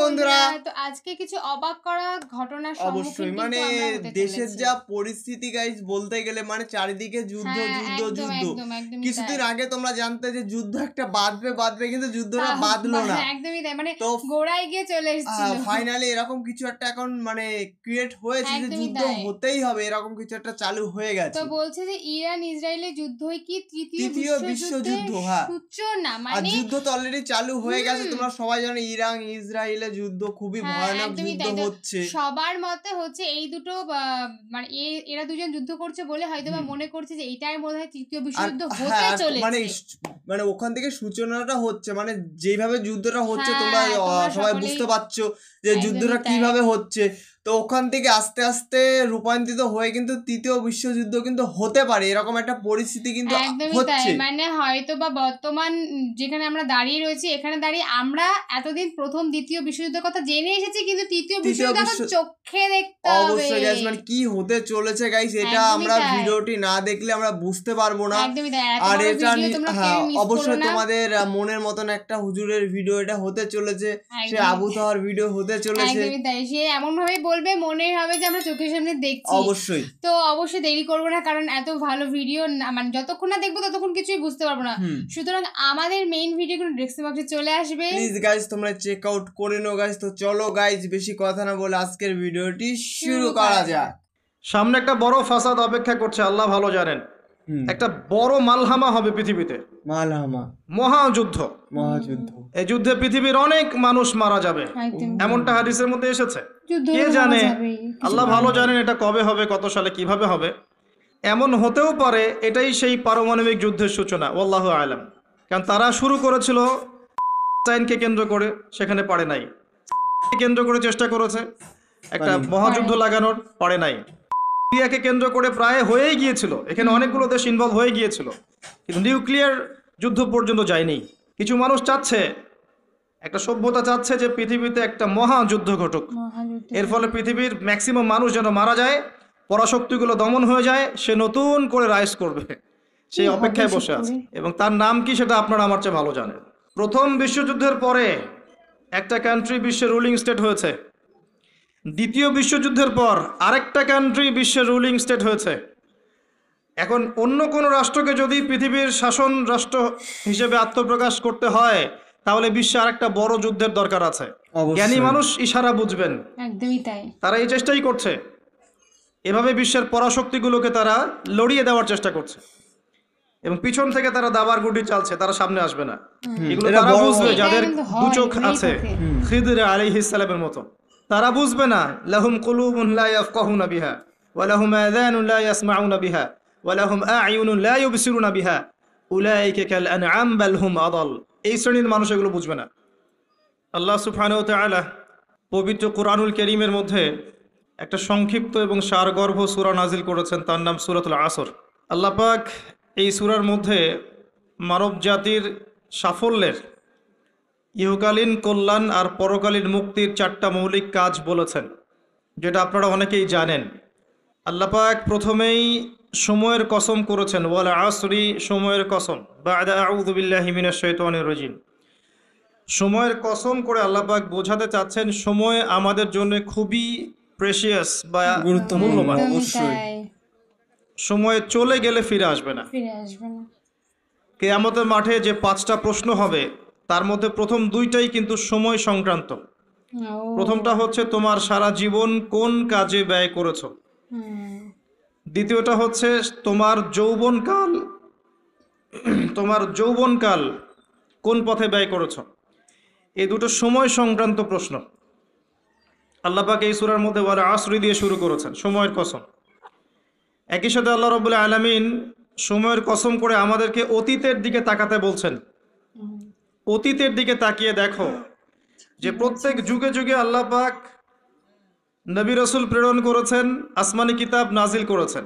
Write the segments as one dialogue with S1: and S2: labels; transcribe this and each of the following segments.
S1: বন্ধুরা
S2: তো আজকে কিছু অবাক করা ঘটনার
S1: অবশ্যই মানে দেশের যা পরিস্থিতি গাইস বলতে গেলে মানে চারিদিকে যুদ্ধ যুদ্ধ যুদ্ধ কিছুদিন আগে তোমরা জানতে যে যুদ্ধ একটা বাঁধবে কিন্তু যুদ্ধটা বাঁধলো না
S2: একদমই তাই মানে গোড়ায় গিয়ে চলে এসেছিল
S1: ফাইনালি এরকম কিছু একটা এখন মানে ক্রিয়েট হয়েছে যে যুদ্ধ হতেই হবে এরকম কিছু একটা চালু হয়ে গেছে
S2: তো বলছে যে ইরান ইসরায়েলের যুদ্ধই কি
S1: তৃতীয় বিশ্বযুদ্ধ
S2: সূচনা
S1: মানে যুদ্ধ তো অলরেডি চালু হয়ে গেছে তোমরা সবাই জানো ইরান ইসরায়েলের যুদ্ধ খুবই ভয়ানক যুদ্ধ হচ্ছে
S2: সবার মতে হচ্ছে এই দুটো মানে এরা দুজন যুদ্ধ করছে বলে হয়তোবা মনে করছে যে এটাই বোধহয় তৃতীয় বিশ্বযুদ্ধ হতে চলেছে
S1: মানে ওখান থেকে সূচনাটা হচ্ছে মানে যেভাবে যুদ্ধটা হচ্ছে তোমরা সবাই বুঝতে পারছো যে যুদ্ধটা কিভাবে হচ্ছে তো ওখান থেকে আস্তে আস্তে রূপান্তরিত হয়ে কিন্তু তৃতীয় বিশ্বযুদ্ধ কিন্তু হতে পারে এরকম একটা পরিস্থিতি কিন্তু হচ্ছে
S2: মানে হয়তো বা বর্তমান যেখানে আমরা দাঁড়িয়ে রয়েছি এখানে দাঁড়িয়ে আমরা এতদিন প্রথম দ্বিতীয় বিশ্বযুদ্ধের কথা জেনে এসেছি কিন্তু তৃতীয় বিশ্বযুদ্ধ এখন চোখে দেখতে হবে
S1: অবশ্যই গাইস মানে কি হতে চলেছে গাইস এটা আমরা ভিডিওটি না দেখলে আমরা বুঝতে পারবো না আর এটা অবশ্যই তোমাদের মনের মতন একটা হুজুরের ভিডিও এটা হতে চলেছে সে আবু তাহার ভিডিও হতে চলেছে
S2: একদমই তাই সে এমন ভাবে বলবে মনে হবে যে আমরা চোখের সামনে দেখছি
S1: অবশ্যই
S2: তো অবশ্যই দেরি করবো না কারণ এত ভালো ভিডিও মানে যতক্ষণ না দেখবো ততক্ষণ কিছুই বুঝতে পারবো না সুতরাং আমাদের মেইন ভিডিওগুলো ডেসক্রিপশন বক্সে চলে আসবে
S1: প্লিজ গাইস তোমরা চেক আউট করে নাও গাইস তো চলো গাইস বেশি কথা না বলে আজকের ভিডিওটি শুরু করা যাক
S3: সামনে একটা বড় ফাসাদ অপেক্ষা করছে আল্লাহ ভালো জানেন একটা বড় মালহামা হবে পৃথিবীতে মহাযুদ্ধ এই যুদ্ধে পৃথিবীর অনেক মানুষ মারা যাবে এমনটা হাদিসের মধ্যে এসেছে কে জানে আল্লাহ ভালো জানেন এটা কবে হবে কত সালে কিভাবে হবে এমন হতেও পারে এটাই সেই পারমাণবিক যুদ্ধের সূচনা আল্লাহু আলাম কারণ তারা শুরু করেছিল চাইনকে কেন্দ্র করে সেখানে পারে নাই কেন্দ্র করে চেষ্টা করেছে একটা মহাযুদ্ধ লাগানোর পারে নাই সিরিয়াকে কেন্দ্র করে প্রায় হয়েই গিয়েছিল এখানে অনেকগুলো দেশ ইনভলভ হয়ে গিয়েছিল কিন্তু নিউক্লিয়ার যুদ্ধ পর্যন্ত যায়নি কিছু মানুষ চাচ্ছে একটা সভ্যতা চাচ্ছে যে পৃথিবীতে একটা মহাযুদ্ধ ঘটুক এর ফলে পৃথিবীর ম্যাক্সিমাম মানুষ যেন মারা যায় পরাশক্তিগুলো দমন হয়ে যায় সে নতুন করে রাইজ করবে সেই অপেক্ষায় বসে আছে এবং তার নাম কি সেটা আপনারা আমার চেয়ে ভালো জানেন প্রথম বিশ্বযুদ্ধের পরে একটা কান্ট্রি বিশ্বের রুলিং স্টেট হয়েছে দ্বিতীয় বিশ্বযুদ্ধের পর আরেকটা কান্ট্রি বিশ্বের রুলিং স্টেট হয়েছে এখন অন্য কোনো রাষ্ট্রকে যদি পৃথিবীর শাসন রাষ্ট্র হিসেবে আত্মপ্রকাশ করতে হয় তাহলে বিশ্বে আরেকটা বড় যুদ্ধের দরকার আছে জ্ঞানী মানুষ ইশারা বুঝবেন
S2: একদমই তাই
S3: তারা এই চেষ্টাই করছে এভাবে বিশ্বের পরাশক্তিগুলোকে তারা লড়িয়ে দেওয়ার চেষ্টা করছে এবং পিছন থেকে তারা দাবার গুটি চালছে তারা সামনে আসবে না এগুলো তারা বুঝবে যাদের দু চোখ আছে খিদর আলাইহিস সালামের মতো তারা বুঝবে না লাহুম কুলুবুন লা ইয়াফকাহুনা বিহা ওয়া লাহুম আযানুন লা ইয়াসমাউনা বিহা ওয়া লাহুম আ'য়ুনুন লা ইউবসিরুনা বিহা উলাইকা কাল আনআম বাল হুম আদাল এই শ্রেণীর মানুষ এগুলো বুঝবে না আল্লাহ সুবহানাহু ওয়া তাআলা পবিত্র কুরআনুল কারীমের মধ্যে একটা সংক্ষিপ্ত এবং সারগর্ভ সূরা নাজিল করেছেন তার নাম সূরাতুল আসর আল্লাহ পাক এই সূরার মধ্যে মানব জাতির সাফল্যের ইহকালীন কল্যাণ আর পরকালীন মুক্তির চারটা মৌলিক কাজ বলেছেন যেটা আপনারা অনেকেই জানেন আল্লাহ পাক প্রথমেই সময়ের কসম করেছেন ওয়াল আসরি সময়ের কসম বা'দা আউযু বিল্লাহি মিনাশ শাইতানির রাজিম সময়ের কসম করে আল্লাহ পাক বোঝাতে চাচ্ছেন সময় আমাদের জন্য খুবই প্রেশিয়াস বা গুরুত্বপূর্ণ অবশ্যই সময় চলে গেলে ফিরে আসবে না কিয়ামতের মাঠে যে 5টা প্রশ্ন হবে তার মধ্যে প্রথম 2টাই কিন্তু সময় সংক্রান্ত প্রথমটা হচ্ছে তোমার সারা জীবন কোন কাজে ব্যয় করেছো দ্বিতীয়টা হচ্ছে তোমার যৌবনকাল কোন পথে ব্যয় করেছো এই দুটো সময় সংক্রান্ত প্রশ্ন আল্লাহ পাক এই সূরার মধ্যে ওয়াল আসরি দিয়ে শুরু করেছেন সময়ের কসম একই সাথে আল্লাহ রাব্বুল আলামিন সময়ের কসম করে আমাদেরকে অতীতের দিকে তাকাতে বলছেন অতীতের দিকে তাকিয়ে দেখো যে প্রত্যেক যুগে যুগে আল্লাহ পাক নবী রাসূল প্রেরণ করেছেন আসমানি কিতাব নাজিল করেছেন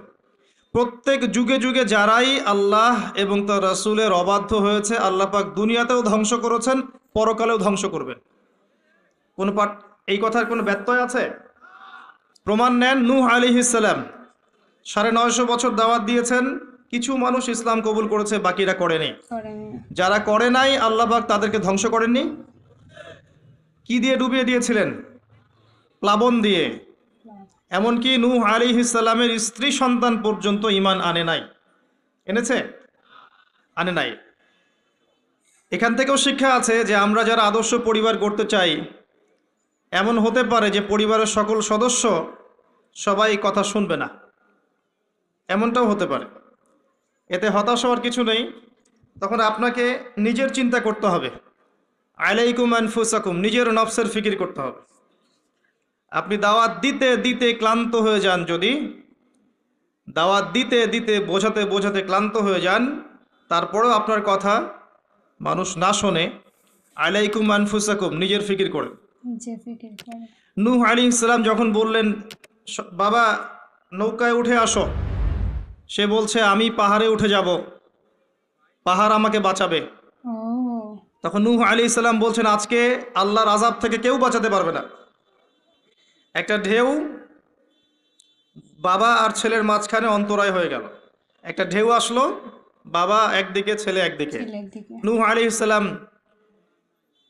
S3: প্রত্যেক যুগে যুগে যারাই আল্লাহ এবং তার রাসূলের অবাধ্য হয়েছে আল্লাহ পাক দুনিয়াতেও ধ্বংস করেছেন পরকালেও ধ্বংস করবেন এই কথার কোনো ব্যত্যয় আছে প্রমাণ নেন নূহ আলাইহিস সালাম 950 বছর দাওয়াত দিয়েছেন কিছু মানুষ ইসলাম কবুল করেছে বাকিরা করেনি যারা করে নাই আল্লাহ পাক তাদেরকে ধ্বংস করেননি কি দিয়ে ডুবিয়ে দিয়েছিলেন? প্লাবন দিয়ে। এমনকি নূহ আলাইহিস সালামের স্ত্রী সন্তান পর্যন্ত ঈমান আনে নাই। এনেছে? আনে নাই। এখান থেকেও শিক্ষা আছে যে আমরা যারা আদর্শ পরিবার গড়তে চাই, এমন হতে পারে যে পরিবারের সকল সদস্য সবাই কথা শুনবে না, এমনটাও হতে পারে। এতে হতাশ হওয়ার কিছু নেই। তখন আপনাকে নিজের চিন্তা করতে হবে, আলাইকুম আনফুসাকুম, নিজের নফসের ফিকির করতে হবে। আপনি দাওয়াত দিতে দিতে ক্লান্ত হয়ে যান, যদি দাওয়াত দিতে দিতে বোঝাতে বোঝাতে ক্লান্ত হয়ে যান, তারপরেও আপনার কথা মানুষ না শোনে, আলাইকুম আনফুসাকুম, নিজের ফিকির করে। নূহ আলাইহিস সালাম যখন বললেন বাবা নৌকায় উঠে আসো, সে বলছে আমি পাহাড়ে উঠে যাব, পাহাড় আমাকে বাঁচাবে। তখন নূহ আলাইহিস সালাম বলছেন আজকে আল্লাহর আযাব থেকে কেউ বাঁচাতে পারবে না। একটা ঢেউ বাবা আর ছেলের মাঝখানে অন্তরায় হয়ে গেল। একটা ঢেউ আসলো, বাবা একদিকে ছেলে একদিকে। নূহ আলাইহিস সালাম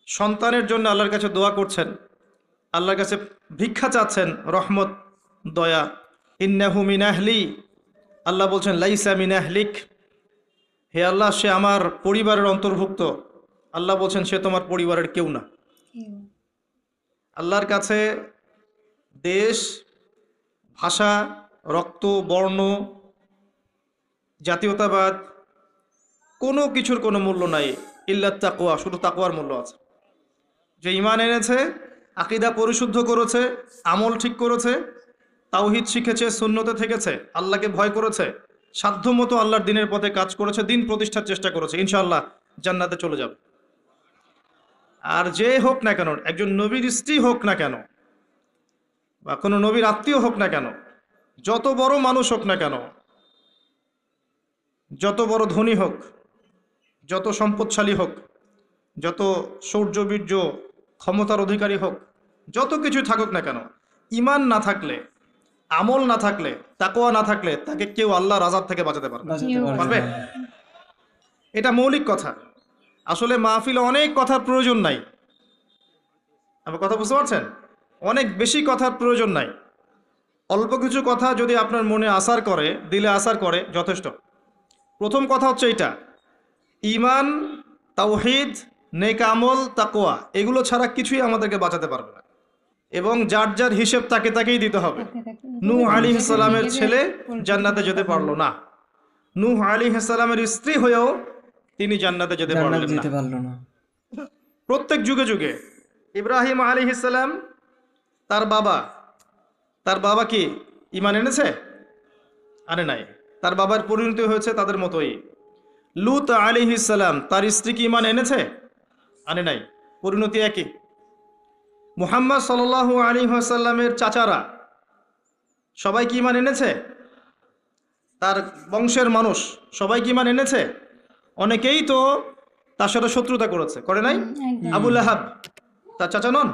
S3: সন্তানের জন্য আল্লাহর কাছে দোয়া করছেন, আল্লাহর কাছে ভিক্ষা চাচ্ছেন রহমত, দয়া। ইন্নাহু মিন আহলি, আল্লাহ বলছেন লাইসা মিন আহলিক, হে আল্লাহ সে আমার পরিবারের অন্তর্ভুক্ত। আল্লাহ বলছেন সে তোমার পরিবারের কেউ না। আল্লাহর কাছে দেশ, ভাষা, রক্ত, বর্ণ, জাতীয়তাবাদ কোনো কিছুর কোনো মূল্য নাই, ইল্লাত তাকওয়া, শুধু তাকওয়ার মূল্য আছে। যে ঈমান এনেছে, আকীদা পরিশুদ্ধ করেছে, আমল ঠিক করেছে, তাওহীদ শিখেছে, সুন্নতে থেকেছে, আল্লাহকে ভয় করেছে, সাধ্যমতো আল্লাহর দিনের পথে কাজ করেছে, দিন প্রতিষ্ঠার চেষ্টা করেছে, ইনশাআল্লাহ জান্নাতে চলে যাবে। আর যে হোক না কেন, একজন নবীর স্ত্রী হোক না কেন, বা কোনো নবীর আত্মীয় হোক না কেন, যত বড় মানুষ হোক না কেন, যত বড় ধনী হোক, যত সম্পদশালী হোক, যত শৌর্য বীর্য ক্ষমতার অধিকারী হোক, যত কিছু থাকুক না কেন, ঈমান না থাকলে, আমল না থাকলে, তাকওয়া না থাকলে তাকে কেউ আল্লাহর আযাব থেকে বাঁচাতে পারবে? এটা মৌলিক কথা। আসলে মাহফিলে অনেক কথার প্রয়োজন নাই। আমার কথা বুঝতে পারছেন? অনেক বেশি কথার প্রয়োজন নাই। অল্প কিছু কথা যদি আপনার মনে আসার করে, দিলে আসার করে, যথেষ্ট। প্রথম কথা হচ্ছে এইটা, ঈমান, তাওহীদ, নেক আমল, তাকওয়া, এগুলো ছাড়া কিছুই আমাদেরকে বাঁচাতে পারবে না। এবং যার যার হিসেব তাকে তাকেই দিতে হবে। নূহ আলাইহিস সালামের ছেলে জান্নাতে যেতে পারলো না, নূহ আলাইহিস সালামের স্ত্রী হয়েও তিনি জান্নাতে যেতে পারলেন না। প্রত্যেক যুগে যুগে ইব্রাহিম আলাইহিস সালাম, তার বাবা কি ঈমান এনেছে? আনে নাই। তার বাবার পরিণতি হয়েছে তাদের মতোই। লূত আলাইহিস সালাম, তার স্ত্রী কি ঈমান এনেছে? আনে নাই, পরিণতি একই। মুহাম্মদ সাল্লাল্লাহু আলাইহি ওয়াসাল্লামের চাচারা সবাই কি ঈমান এনেছে? তার বংশের মানুষ সবাই কি ঈমান এনেছে? অনেকেই তো তার সাথে শত্রুতা করেছে, করে নাই? আবু লাহাব তার চাচা নন?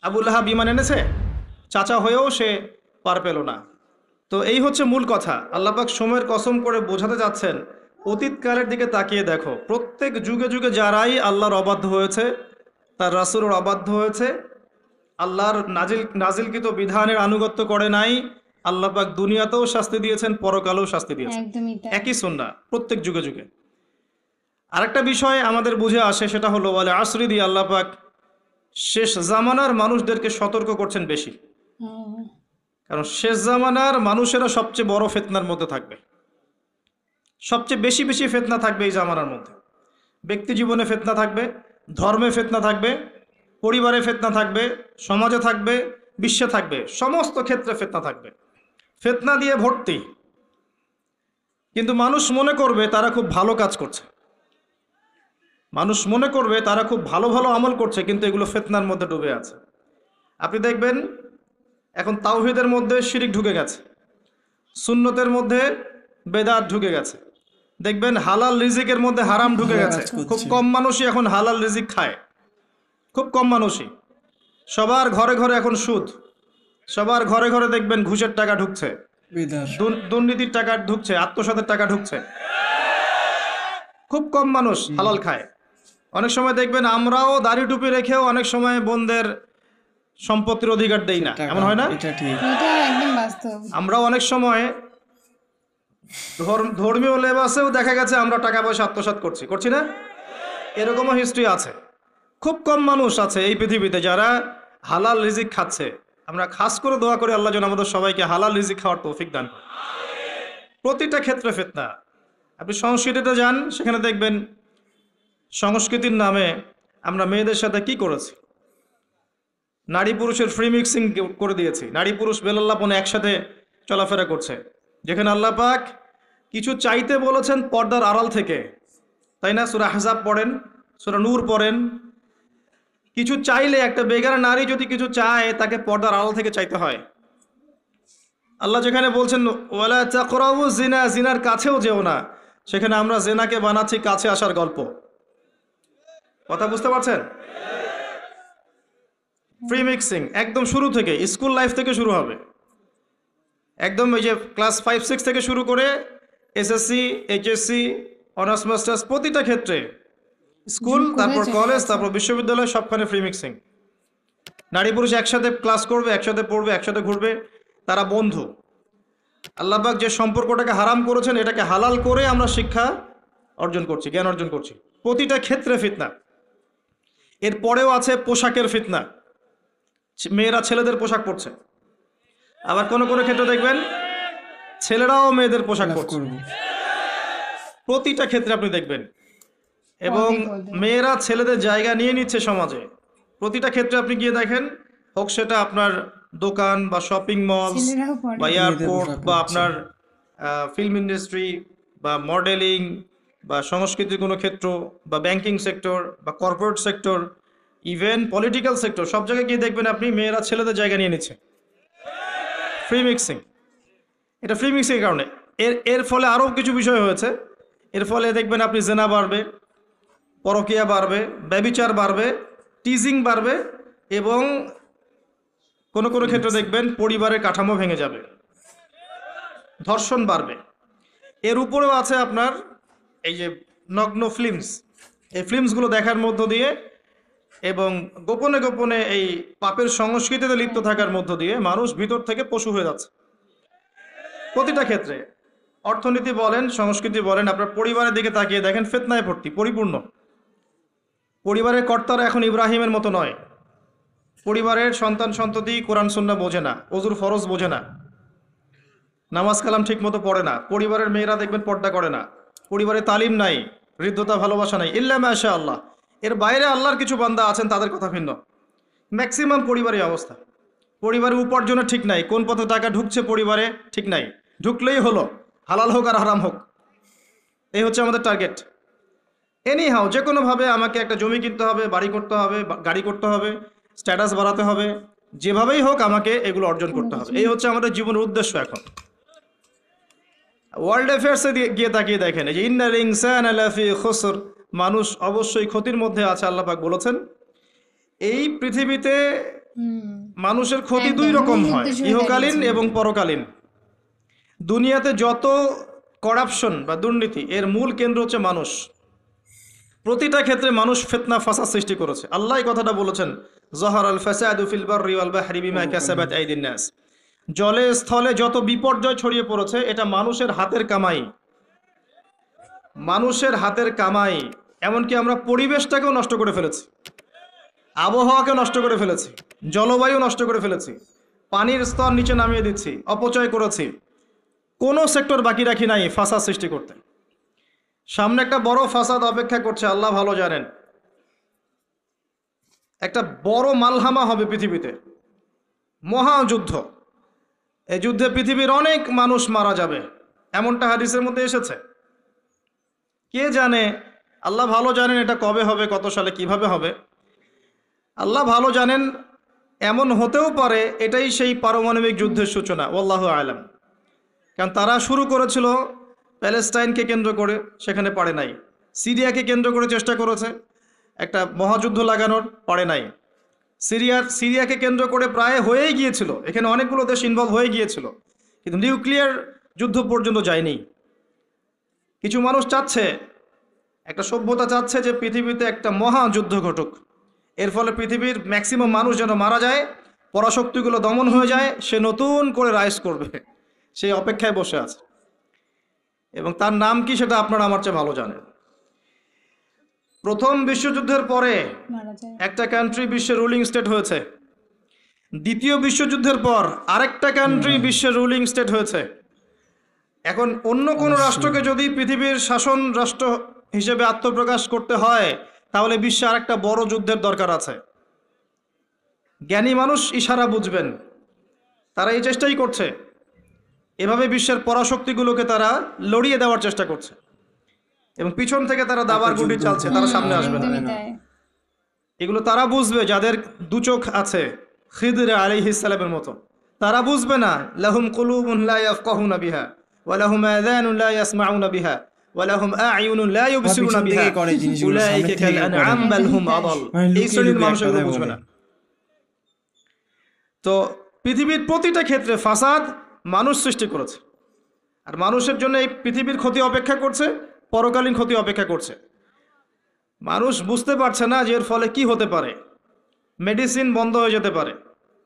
S3: আবু লাহাব ঈমান এনেছে, চাচা হয়েও সে পার পেল না। তো এই হচ্ছে মূল কথা। আল্লাহ পাক সময়ের কসম করে বোঝাতে যাচ্ছেন, অতীতকালের দিকে তাকিয়ে দেখো, প্রত্যেক যুগে যুগে যারাই আল্লাহর অবাধ্য হয়েছে, তার রাসূলের অবাধ্য হয়েছে, আল্লাহর নাজিলকৃত বিধানের আনুগত্য করে নাই, আল্লাহ পাক দুনিয়াতেও শাস্তি দিয়েছেন, পরকালেও শাস্তি দিয়েছেন। একই সুন্নাহ প্রত্যেক যুগে যুগে। আরেকটা বিষয় আমাদের বুঝে আসে, সেটা হলো ওয়াল আসরি দিয়ে আল্লাহ পাক শেষ জামানার মানুষদেরকে সতর্ক করছেন বেশি। কারণ শেষ জামানার মানুষেরা সবচেয়ে বড় ফিতনার মধ্যে থাকবে, সবচেয়ে বেশি বেশি ফিতনা থাকবে এই জামানার মধ্যে। ব্যক্তি জীবনে ফিতনা থাকবে, ধর্মে ফিতনা থাকবে, পরিবারে ফিতনা থাকবে, সমাজে থাকবে, বিশ্বে থাকবে, সমস্ত ক্ষেত্রে ফিতনা থাকবে। ফিতনা দিয়ে ভর্তি। কিন্তু মানুষ মনে করবে তারা খুব ভালো কাজ করছে, মানুষ মনে করবে তারা খুব ভালো ভালো আমল করছে, কিন্তু এগুলো ফিতনার মধ্যে ডুবে আছে। আপনি দেখবেন এখন তাওহীদের মধ্যে শিরিক ঢুকে গেছে, সুন্নতের মধ্যে বেদাত ঢুকে গেছে, দেখবেন হালাল রিজিকের মধ্যে হারাম ঢুকে গেছে। খুব কম মানুষই এখন হালাল রিজিক খায়, খুব কম মানুষই। সবার ঘরে ঘরে এখন সুদ, সবার ঘরে ঘরে দেখবেন ঘুষের টাকা ঢুকছে, দুর্নীতির টাকা ঢুকছে, আত্মসাতের টাকা ঢুকছে। খুব কম মানুষ হালাল খায়। অনেক সময় দেখবেন আমরাও দাড়ি টুপি রেখেও অনেক সময় বোনদের সম্পত্তির অধিকার দেই না, এমন হয় না?
S2: এটা একদম বাস্তব।
S3: আমরাও অনেক সময় ধর্মীয় লেবাসেও দেখা গেছে আমরা টাকা পয়সা আত্মসাৎ করছি না? এরকমও হিস্ট্রি আছে। খুব কম মানুষ আছে এই পৃথিবীতে যারা হালাল রিজিক খাচ্ছে। আমরা খাস করে দোয়া করি আল্লাহ যেন আমাদের সবাইকে হালাল রিজিক খাওয়ার তৌফিক দান করে। প্রতিটা ক্ষেত্রে ফিতনা। আপনি সংস্কৃতিতে যান, সেখানে দেখবেন সংস্কৃতির নামে আমরা মেয়েদের সাথে কি করেছি, নারী পুরুষের ফ্রি মিক্সিং করে দিয়েছি। নারী পুরুষ বেলাল্লাপনে একসাথে চলাফেরা করছে, যেখানে আল্লাহ পাক কিছু চাইতে বলেছেন পর্দার আড়াল থেকে, তাই না? সূরা আহজাব পড়েন, সূরা নূর পড়েন। কিছু চাইলে একটা বেগানা নারী যদি কিছু চায় তাকে পর্দার আড়াল থেকে চাইতে হয়। আল্লাহ যেখানে বলছেন ওয়ালা তাকরাবু জিনা, জিনার কাছেও যেও না, সেখানে আমরা জিনাকে বানাচ্ছি কাছে আসার গল্প। কথা বুঝতে পারছেন? ফ্রি মিক্সিং একদম শুরু থেকে, স্কুল লাইফ থেকে শুরু হবে। একদম এই যে ক্লাস 5-6 থেকে শুরু করে এসএসসি, এইচএসসি, অনার্স মাস্টার্স, প্রতিটা ক্ষেত্রে, স্কুল, তারপর কলেজ, তারপর বিশ্ববিদ্যালয়, সবখানে ফ্রি মিক্সিং। নারী পুরুষ একসাথে ক্লাস করবে, একসাথে পড়বে, একসাথে ঘুরবে, তারা বন্ধু। আল্লাহ পাক যে সম্পর্কটাকে হারাম করেছেন এটাকে হালাল করে আমরা শিক্ষা অর্জন করছি, জ্ঞান অর্জন করছি। প্রতিটা ক্ষেত্রে ফিতনা। এরপরেও আছে পোশাকের ফিতনা। মেয়েরা ছেলেদের পোশাক পরছে, আবার কোনো কোনো ক্ষেত্রে দেখবেন ছেলেরাও মেয়েদের পোশাক পরছে। প্রতিটা ক্ষেত্রে আপনি দেখবেন। এবং মেয়েরা ছেলেদের জায়গা নিয়ে নিচ্ছে সমাজে। প্রতিটা ক্ষেত্রে আপনি গিয়ে দেখেন, হোক সেটা আপনার দোকান বা শপিং মল বা এয়ারপোর্ট বা আপনার ফিল্ম ইন্ডাস্ট্রি বা মডেলিং বা সংস্কৃতির কোনো ক্ষেত্র বা ব্যাংকিং সেক্টর বা corporate sector, even political sector, সব জায়গায় গিয়ে দেখবেন আপনি মেয়েরা ছেলেদের জায়গা নিয়ে নিচ্ছে। Free mixing. এটা ফ্রি মিক্সিংয়ের কারণে। এর ফলে আরও কিছু বিষয় হয়েছে। এর ফলে দেখবেন আপনি জেনা বাড়বে, পরকীয়া বাড়বে, ব্যভিচার বাড়বে, টিজিং বাড়বে, এবং কোনো কোনো ক্ষেত্রে দেখবেন পরিবারের কাঠামো ভেঙে যাবে, ধর্ষণ বাড়বে। এর উপরেও আছে আপনার এই যে নগ্ন ফিল্মস। এই ফিল্মসগুলো দেখার মধ্য দিয়ে এবং গোপনে গোপনে এই পাপের সংস্কৃতিতে লিপ্ত থাকার মধ্য দিয়ে মানুষ ভিতর থেকে পশু হয়ে যাচ্ছে। প্রতিটা ক্ষেত্রে, অর্থনীতি বলেন, সংস্কৃতি বলেন, আপনার পরিবারের দিকে তাকিয়ে দেখেন, ফিতনায় ভর্তি, পরিপূর্ণ। পরিবারের কর্তারা এখন ইব্রাহিমের মতো নয়। পরিবারের সন্তান সন্ততি কোরআন সুন্নাহ বোঝে না, ওযুর ফরজ বোঝে না, নামাজ কালাম ঠিক মতো পড়ে না। পরিবারের মেয়েরা দেখবেন পর্দা করে না। পরিবারে তালিম নাই, হৃদ্যতা, ভালোবাসা নাই, ইল্লা মাশা আল্লাহ। এর বাইরে আল্লাহর কিছু বান্দা আছেন, তাদের কথা ভিন্ন। ম্যাক্সিমাম পরিবারের অবস্থা। পরিবারের উপার্জনে ঠিক নাই, কোন পথে টাকা ঢুকছে পরিবারে ঠিক নাই, ঢুকলেই হলো, হালাল হোক আর হারাম হোক। এই হচ্ছে আমাদের টার্গেট। এনিহাও যে কোনোভাবে আমাকে একটা জমি কিনতে হবে, বাড়ি করতে হবে, গাড়ি করতে হবে, স্ট্যাটাস বাড়াতে হবে, যেভাবেই হোক আমাকে এগুলো অর্জন করতে হবে। এই হচ্ছে আমাদের জীবনের উদ্দেশ্য। এখন ওয়ার্ল্ড অ্যাফেয়ার্সে গিয়ে তাকিয়ে দেখেন, এই যে ইন্নাল ইনসানা লাফি খুসর, মানুষ অবশ্যই ক্ষতির মধ্যে আছে। আল্লাহ পাক বলেছেন এই পৃথিবীতে মানুষের ক্ষতি দুই রকম হয়, ইহকালীন এবং পরকালীন। দুনিয়াতে যত করাপশন বা দুর্নীতি, এর মূল কেন্দ্র হচ্ছে মানুষ। প্রতিটা ক্ষেত্রে মানুষ ফিতনা ফাসাদ সৃষ্টি করেছে। আল্লাহ এই কথাটা বলেছেন, যাহারাল ফাসাদু ফিল বাররি ওয়াল বাহরি বিমা কাসাবাত আইদিন নাস। জলে স্থলে যত বিপর্যয় ছড়িয়ে পড়েছে, এটা মানুষের হাতের কামাই, মানুষের হাতের কামাই। এমনকি আমরা পরিবেশটাকেও নষ্ট করে ফেলেছি, আবহাওয়াকে নষ্ট করে ফেলেছি, জলবায়ু নষ্ট করে ফেলেছি, পানির স্তর নিচে নামিয়ে দিচ্ছি, অপচয় করেছি। কোনো সেক্টর বাকি রাখি নাই ফাসাদ সৃষ্টি করতে। সামনে একটা বড় ফাসাদ অপেক্ষা করছে, আল্লাহ ভালো জানেন। একটা বড় মালহামা হবে পৃথিবীতে, মহাযুদ্ধ। এই যুদ্ধে পৃথিবীর অনেক মানুষ মারা যাবে, এমনটা হাদিসের মধ্যে এসেছে। কে জানে, আল্লাহ ভালো জানেন এটা কবে হবে, কত সালে, কিভাবে হবে, আল্লাহ ভালো জানেন। এমন হতেও পারে এটাই সেই পারমাণবিক যুদ্ধের সূচনা, আল্লাহু আলাম। কারণ তারা শুরু করেছিল প্যালেস্টাইনকে কেন্দ্র করে, সেখানে পারে নাই। সিরিয়াকে কেন্দ্র করে চেষ্টা করেছে একটা মহাযুদ্ধ লাগানোর, পারে নাই। সিরিয়াকে কেন্দ্র করে প্রায় হয়েই গিয়েছিল, এখানে অনেকগুলো দেশ ইনভলভ হয়ে গিয়েছিল, কিন্তু নিউক্লিয়ার যুদ্ধ পর্যন্ত যায়নি। কিছু মানুষ চাচ্ছে একটা সভ্যতা চাচ্ছে যে পৃথিবীতে একটা মহাযুদ্ধ ঘটুক, এর ফলে পৃথিবীর ম্যাক্সিমাম মানুষ যেন মারা যায়, পরাশক্তিগুলো দমন হয়ে যায়, সে নতুন করে রাইজ করবে, সেই অপেক্ষায় বসে আছে। এবং তার নাম কি সেটা আপনারা আমার চেয়ে ভালো জানেন। প্রথম বিশ্বযুদ্ধের পরে একটা কান্ট্রি বিশ্বের রুলিং স্টেট হয়েছে, দ্বিতীয় বিশ্বযুদ্ধের পর আরেকটা কান্ট্রি বিশ্বের রুলিং স্টেট হয়েছে। এখন অন্য কোনো রাষ্ট্রকে যদি পৃথিবীর শাসন রাষ্ট্র হিসেবে আত্মপ্রকাশ করতে হয়, তাহলে বিশ্বে আরেকটা বড় যুদ্ধের দরকার আছে। জ্ঞানী মানুষ ইশারা বুঝবেন, তারা এই চেষ্টাই করছে। এভাবে বিশ্বের পরাশক্তিগুলোকে তারা লড়িয়ে দেওয়ার চেষ্টা করছে, এবং পিছন থেকে তারা দাবার গুটি চালছে, তারা সামনে আসবে না। এগুলো তারা বুঝবে যাদের দু চোখ আছে, খিদর আলাইহিস সালামের মতো। তারা বুঝবে না, লাহুম কুলুবুন লা ইয়াফকাহুনা বিহা ওয়া লাহুম আযানুন লা ইয়াসমাউনা বিহা ওয়া লাহুম আ'য়ুনুন লা ইউবসিরুনা বিহা উলাইকা কাল আনআম বাল হুম আদাল। এই শ্রেণীর মানুষ এগুলো বুঝবে না। তো পৃথিবীর প্রতিটা ক্ষেত্রে ফাসাদ মানুষ সৃষ্টি করেছে, আর মানুষের জন্য এই পৃথিবীর ক্ষতি অপেক্ষা করছে, পরকালীন ক্ষতি অপেক্ষা করছে। মানুষ বুঝতে পারছে না যে এর ফলে কি হতে পারে। মেডিসিন বন্ধ হয়ে যেতে পারে,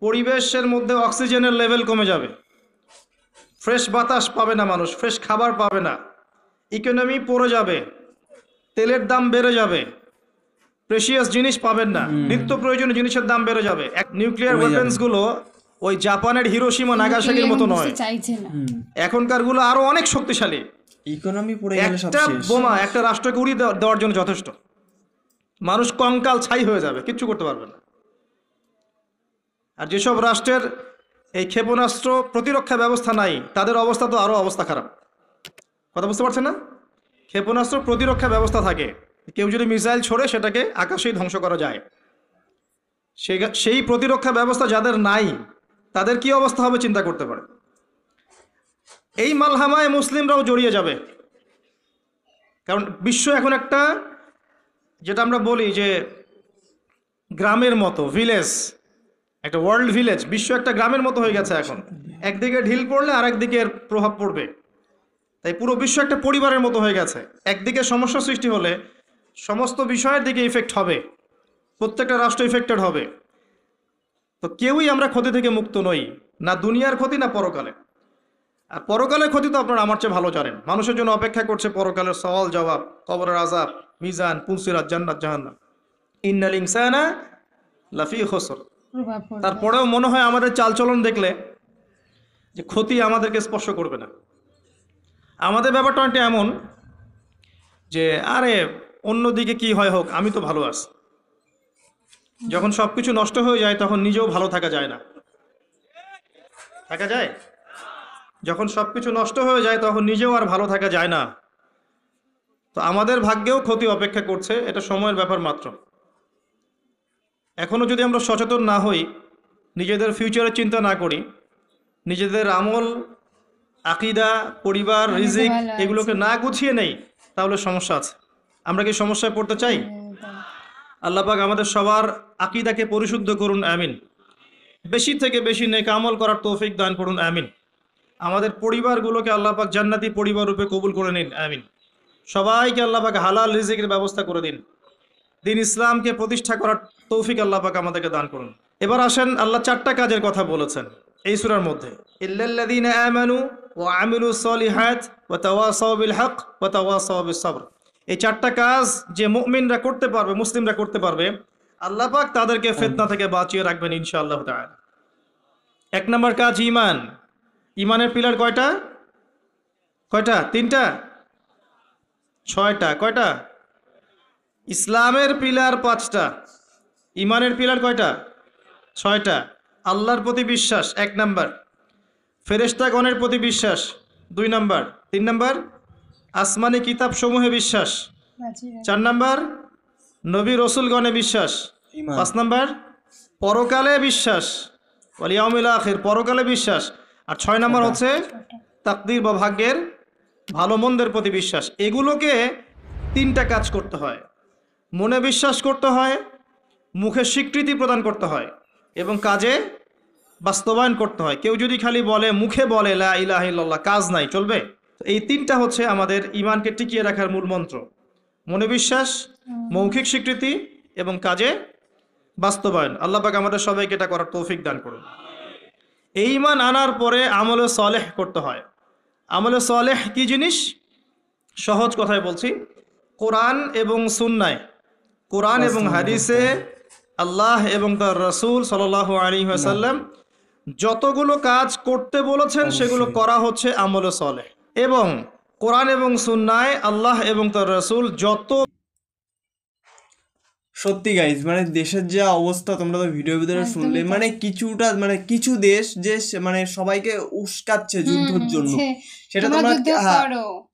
S3: পরিবেশের মধ্যে অক্সিজেনের লেভেল কমে যাবে, ফ্রেশ বাতাস পাবে না মানুষ, ফ্রেশ খাবার পাবে না, ইকোনমি পড়ে যাবে, তেলের দাম বেড়ে যাবে, প্রেশিয়াস জিনিস পাবেন না, নিত্য প্রয়োজনীয় জিনিসের দাম বেড়ে যাবে। নিউক্লিয়ার ওয়েপন্স গুলো ওই জাপানের হিরোশিমা নাগাসাকির মতো নয়, এখনকার গুলো আরো অনেক শক্তিশালী।
S1: ইকোনমি পড়ে গেলে সব
S3: একটা
S1: শেষ।
S3: বোমা একটা রাষ্ট্রকে উড়িয়ে দেওয়ার জন্য যথেষ্ট, মানুষ কঙ্কাল ছাই হয়ে যাবে, কিচ্ছু করতে পারবে না। আর যেসব রাষ্ট্রের এই ক্ষেপণাস্ত্র প্রতিরক্ষা ব্যবস্থা নাই, তাদের অবস্থা তো আরো অবস্থা খারাপ। কথা বুঝতে পারছেন না? ক্ষেপণাস্ত্র প্রতিরক্ষা ব্যবস্থা থাকে, কেউ যদি মিসাইল ছোড়ে সেটাকে আকাশেই ধ্বংস করা যায়। সেই প্রতিরক্ষা ব্যবস্থা যাদের নাই, তাদের কি অবস্থা হবে চিন্তা করতে পারে। এই মালহামায় মুসলিমরাও জড়িয়ে যাবে, কারণ বিশ্ব এখন একটা, যেটা আমরা বলি যে গ্রামের মতো, ভিলেজ, একটা ওয়ার্ল্ড ভিলেজ, বিশ্ব একটা গ্রামের মতো হয়ে গেছে এখন। একদিকে ঢিল পড়লে আর একদিকে এর প্রভাব পড়বে, তাই পুরো বিশ্ব একটা পরিবারের মতো হয়ে গেছে। একদিকে সমস্যা সৃষ্টি হলে সমস্ত বিষয়ের দিকে ইফেক্ট হবে, প্রত্যেকটা রাষ্ট্র ইফেক্টেড হবে। তো কেউই আমরা ক্ষতি থেকে মুক্ত নই, না দুনিয়ার ক্ষতি না পরকালে। আর পরকালের ক্ষতি তো আপনারা আমার চেয়ে ভালো জানেন। মানুষের জন্য অপেক্ষা করছে পরকালের সওয়াল জবাব, কবরের আযাব, মিজান, পুলসিরাত, জান্নাত জাহান্নাম। ইন্নাল ইনসানা লাফি খুসর। তারপরেও মনে হয় আমাদের চালচলন দেখলে যে ক্ষতি আমাদেরকে স্পর্শ করবে না। আমাদের ব্যাপারটা অনেকটা এমন যে আরে অন্যদিকে কি হয় হোক, আমি তো ভালো আছি। যখন সবকিছু নষ্ট হয়ে যায় তখন নিজেও ভালো থাকা যায় না। থাকা যায়? যখন সবকিছু নষ্ট হয়ে যায় তখন নিজেও আর ভালো থাকা যায় না। তো আমাদের ভাগ্যেও ক্ষতি অপেক্ষা করছে, এটা সময়ের ব্যাপার মাত্র। এখনো যদি আমরা সচেতন না হই, নিজেদের ফিউচারের চিন্তা না করি, নিজেদের আমল, আকীদা, পরিবার, রিজিক এগুলোকে না গুছিয়ে নেই, তাহলে সমস্যা আছে। আমরা কি সমস্যায় পড়তে চাই? আল্লাহ পাক আমাদের সবার আকীদাকে পরিশুদ্ধ করুন, আমিন। বেশি থেকে বেশি নেক আমল করার তৌফিক দান করুন, আমিন। আমাদের পরিবারগুলোকে আল্লাহ পাক জান্নাতি পরিবার রূপে কবুল করে নিন, আমিন। সবাইকে আল্লাহ পাক হালাল রিজিকের ব্যবস্থা করে দিন। দিন ইসলামকে প্রতিষ্ঠা করার তৌফিক আল্লাহ পাক আমাদেরকে দান করুন। এবার আসেন, আল্লাহ 4টা কাজের কথা বলেছেন এই সূরার মধ্যে। ইল্লাল্লাযীনা আমানু ওয়া আমিলুস সলিহাত ওয়া তাওয়াসাউ বিল হক ওয়া তাওয়াসাউ বিস সবর। এই 4টা কাজ যে মুমিনরা করতে পারবে, মুসলিমরা করতে পারবে, আল্লাহ পাক তাদেরকে ফিতনা থেকে বাঁচিয়ে রাখবেন ইনশাআল্লাহ তাআলা। 1 নম্বর কাজ ঈমান। ঈমানের পিলার কয়টা? 3টা? 6টা? কয়টা? ইসলামের পিলার 5টা, ঈমানের পিলার কয়টা? 6টা। আল্লাহর প্রতি বিশ্বাস 1 নম্বর, ফেরেশতাগণের প্রতি বিশ্বাস 2 নম্বর, 3 নম্বর আসমানি কিতাব সমূহে বিশ্বাস, 4 নম্বর নবী রসুলগণে বিশ্বাস, 5 নম্বর পরকালে বিশ্বাস, ওয়াল ইয়াউমিল আখির, পরকালে বিশ্বাস, আর 6 নম্বর হচ্ছে তাকদীর বা ভাগ্যের ভালো মন্দের প্রতি বিশ্বাস। এগুলোকে 3টা কাজ করতে হয়। মনে বিশ্বাস করতে হয়, মুখে স্বীকৃতি প্রদান করতে হয়, এবং কাজে বাস্তবায়ন করতে হয়। কেউ যদি খালি বলে, মুখে বলে লা ইলাহা ইল্লাল্লাহ, কাজ নাই, চলবে? এই 3টা হচ্ছে আমাদের ঈমানকে টিকিয়ে রাখার মূল মন্ত্র। মনে বিশ্বাস, মৌখিক স্বীকৃতি এবং কাজে বাস্তবায়ন। আল্লাহ পাক আমাদের সবাইকে এটা করার তৌফিক দান করুন। এই ঈমান আনার পরে আমলে সালেহ করতে হয়। আমলে সালেহ কি জিনিস? সহজ কথায় বলছি, কোরআন এবং সুন্নায়, কোরআন এবং হাদিসে আল্লাহ এবং তার রাসূল সাল্লাল্লাহু আলাইহি ওয়াসাল্লাম যতগুলো কাজ করতে বলেছেন সেগুলো করা হচ্ছে আমলে সালেহ। এবং কোরআন এবং সুন্নায় আল্লাহ এবং তার রাসূল যত,
S1: সত্যি গাইজ মানে দেশের যে অবস্থা তোমরা তো ভিডিওর ভিতরে শুনলে, মানে কিছুটা মানে কিছু দেশ যে মানে সবাইকে উস্কাচ্ছে যুদ্ধের জন্য, সেটা তোমরা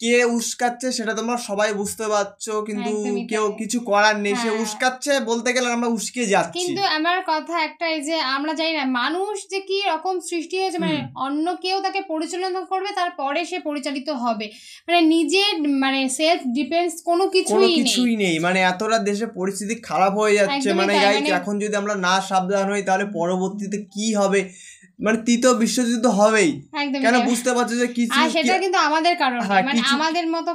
S1: কে উস্কাচ্ছে সেটা তোমরা সবাই বুঝতে পারছো, কিন্তু কেউ কিছু করার নেই, সে উস্কাচ্ছে বলতে গেলে আমরা উস্কে যাচ্ছি।
S2: কিন্তু আমার কথা একটাই যে আমরা জানি না মানুষ যে কি রকম সৃষ্টি হয়েছে, মানে অন্য কেউ তাকে পরিচালনা করবে তারপরে সে পরিচালিত হবে, মানে নিজের মানে সেলফ ডিপেন্ডস কোনো কিছুই
S1: নেই। মানে এতটা দেশে পরিস্থিতি খারাপ হয়ে যাচ্ছে, মানে গাইজ এখন যদি আমরা না সাবধান হই তাহলে পরবর্তীতে কি হবে, মানে তৃতীয় বিশ্বযুদ্ধ হবেই। কেন বুঝতে পারছো যে কিছু,
S2: সেটা কিন্তু আমাদের কারণে, মানে আমাদের মতো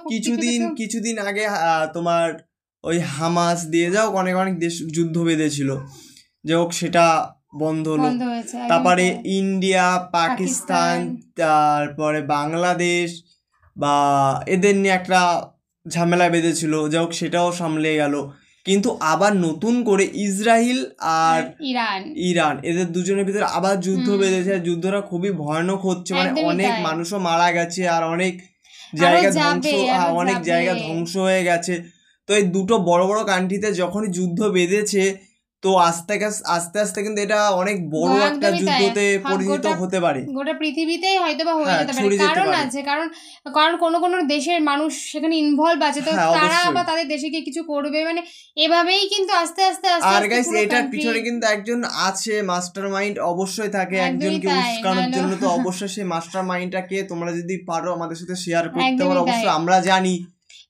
S1: কিছুদিন আগে তোমার ওই হামাস দিয়ে যাও অনেক দেশ যুদ্ধ বেঁধেছিল, যে হোক সেটা বন্ধ হলো। তারপরে ইন্ডিয়া, পাকিস্তান, তারপরে বাংলাদেশ বা এদের নিয়ে একটা ঝামেলা বেঁধেছিল, যে হোক সেটাও সামলে গেল। কিন্তু আবার নতুন করে ইসরায়েল আর ইরান এদের দুজনের ভিতরে আবার যুদ্ধ বেঁধেছে। যুদ্ধটা খুবই ভয়ানক হচ্ছে, মানে অনেক মানুষও মারা গেছে আর অনেক জায়গা ধ্বংস হয়ে গেছে। তো এই দুটো বড় বড় কান্ট্রিতে যখনই যুদ্ধ বেঁধেছে, তো আস্তে আস্তে কিন্তু এটা অনেক বড় একটা যুদ্ধতে পরিণত হতে পারে,
S2: গোটা পৃথিবীতেই হয়তো বা হয়ে যেতে পারে। কারণ আছে, কারণ কোনো দেশের মানুষ সেখানে ইনভলভ আছে, তো তারা আবার তাদের দেশে গিয়ে কিছু করবে, মানে এভাবেই কিন্তু আস্তে আস্তে
S1: আর গাইস এটার পিছনে কিন্তু একজন আছে, মাস্টার মাইন্ড অবশ্যই থাকে একজনকে উস্কানোর জন্য। তো অবশ্যই সেই মাস্টার মাইন্ডটাকে তোমরা যদি পারো আমাদের সাথে শেয়ার করতে পারো, অবশ্যই আমরা জানি।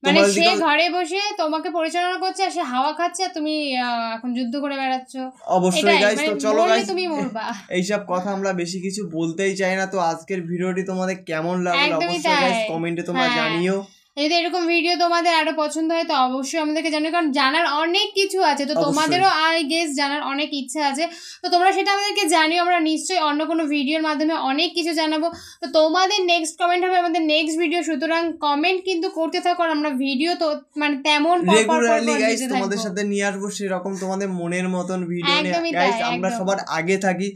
S2: মানে সে ঘরে বসে তোমাকে পরিচালনা করছে আর সে হাওয়া খাচ্ছে আর তুমি এখন যুদ্ধ করে বেড়াচ্ছ।
S1: অবশ্যই গাইস, তো চলো গাইস, তুমি মরবা। এইসব কথা আমরা বেশি কিছু বলতেই চাই না। তো আজকের ভিডিওটি তোমাদের কেমন লাগলো অবশ্যই গাইস কমেন্টে তোমরা জানিও।
S2: যদি এরকম ভিডিও তোমাদের আরো পছন্দ হয় তো অবশ্যই আমাদেরকে জানিও, কারণ জানার অনেক কিছু আছে। তো তোমাদেরও আই গেস জানার অনেক ইচ্ছা আছে, তো তোমরা সেটা আমাদেরকে জানিও। আমরা নিশ্চয়ই অন্য কোনো ভিডিওর মাধ্যমে অনেক কিছু জানাবো। তো তোমাদের নেক্সট কমেন্ট হবে আমাদের নেক্সট ভিডিও, সুতরাং কমেন্ট কিন্তু করতে থাকো। আর আমরা ভিডিও তো মানে তেমন
S1: রেগুলারলি গাইস তোমাদের সাথে নিয়ে আসবো সেরকম তোমাদের মনের মতন ভিডিও নিয়ে। গাইস আমরা সবার আগে থাকি,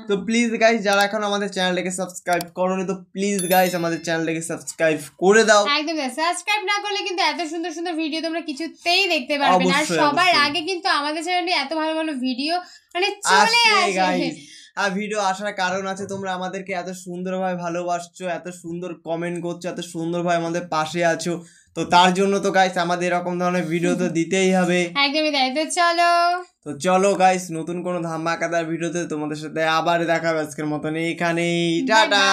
S1: তো প্লিজ গাইস যারা এখন আমাদের চ্যানেলটাকে সাবস্ক্রাইব করোনি, তো প্লিজ গাইস আমাদের চ্যানেলটাকে সাবস্ক্রাইব করে দাও।
S2: একদম সাবস্ক্রাইব না করলে কিন্তু এত সুন্দর সুন্দর ভিডিও তোমরা কিছুতেই দেখতে পারবে না। আর সবার আগে কিন্তু আমাদের চ্যানেলে এত ভালো ভালো ভিডিও মানে চলে আসে।
S1: আর ভিডিও আসার কারণ আছে, তোমরা আমাদেরকে এত সুন্দরভাবে ভালোবাসছো, এত সুন্দর কমেন্ট করছো, এত সুন্দরভাবে আমাদের পাশে আছো। তো তার জন্য তো গাইস আমাদের এরকম ধরনের ভিডিও তো দিতেই হবে।
S2: একদমই তাই। তো
S1: চলো গাইস নতুন কোনো ধামাকাদার ভিডিওতে তোমাদের সাথে আবার দেখা হবে। আজকের মতন এখানেই, টাটা।